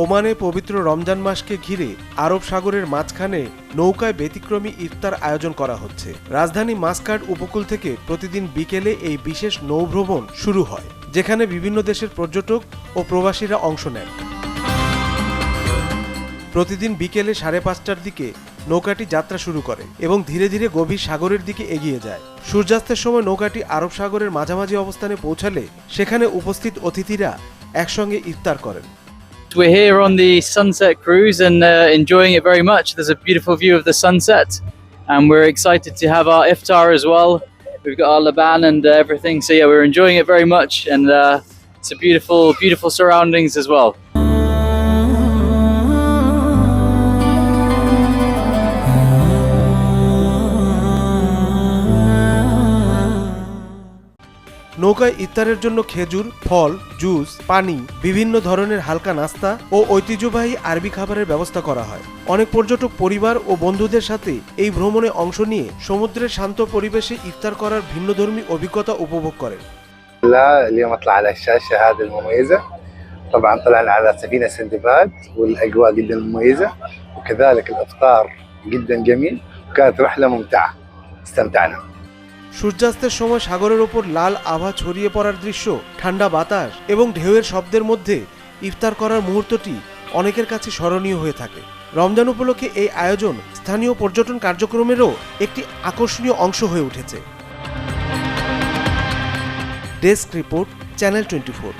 ওমানে পবিত্র রমজান মাসকে ঘিরে আরব সাগরের মাঝখানে নৌকায় ব্যতিক্রমী ইফতার আয়োজন করা হচ্ছে। রাজধানী মাস্কাট উপকূল থেকে প্রতিদিন বিকেলে এই বিশেষ নৌভ্রমণ শুরু হয়, যেখানে বিভিন্ন দেশের পর্যটক ও প্রবাসীরা অংশ নেন। প্রতিদিন বিকেলে 5:30টার দিকে নৌকাটি যাত্রা শুরু করে এবং ধীরে ধীরে গভীর সাগরের দিকে এগিয়ে যায়। সূর্যাস্তের সময় নৌকাটি আরব সাগরের মাঝামাঝি অবস্থানে পৌঁছালে সেখানে উপস্থিত অতিথিরা একসঙ্গে ইফতার করেন। We're here on the sunset cruise and enjoying it very much. There's a beautiful view of the sunset and we're excited to have our iftar as well. We've got our laban and everything, so yeah, we're enjoying it very much and it's a beautiful surroundings as well. নৌকায় ইফতারের জন্য খেজুর, ফল, juice, পানি, বিভিন্ন ধরনের হালকা নাস্তা ও ঐতিহ্যবাহী আরবি খাবারের ব্যবস্থা করা হয়। অনেক পর্যটক পরিবার ও বন্ধুদের সাথে এই ভ্রমণে অংশ নিয়ে সমুদ্রের শান্ত পরিবেশে ইফতার করার ভিন্নধর্মী অভিজ্ঞতা উপভোগ করেন। اليوم اطلع على الشاشه هذه المميزه. طبعا طلعنا على سفينه سندباد والاجواء جدا مميزه وكذلك الافطار جدا جميل وكانت رحله ممتعه استمتعنا. সূর্যাস্তের সময় সাগরের ওপর লাল আভা ছড়িয়ে পড়ার দৃশ্য, ঠান্ডা বাতাস এবং ঢেউয়ের শব্দের মধ্যে ইফতার করার মুহূর্তটি অনেকের কাছে স্মরণীয় হয়ে থাকে। রমজান উপলক্ষে এই আয়োজন স্থানীয় পর্যটন কার্যক্রমেরও একটি আকর্ষণীয় অংশ হয়ে উঠেছে। Desk report, channel 24।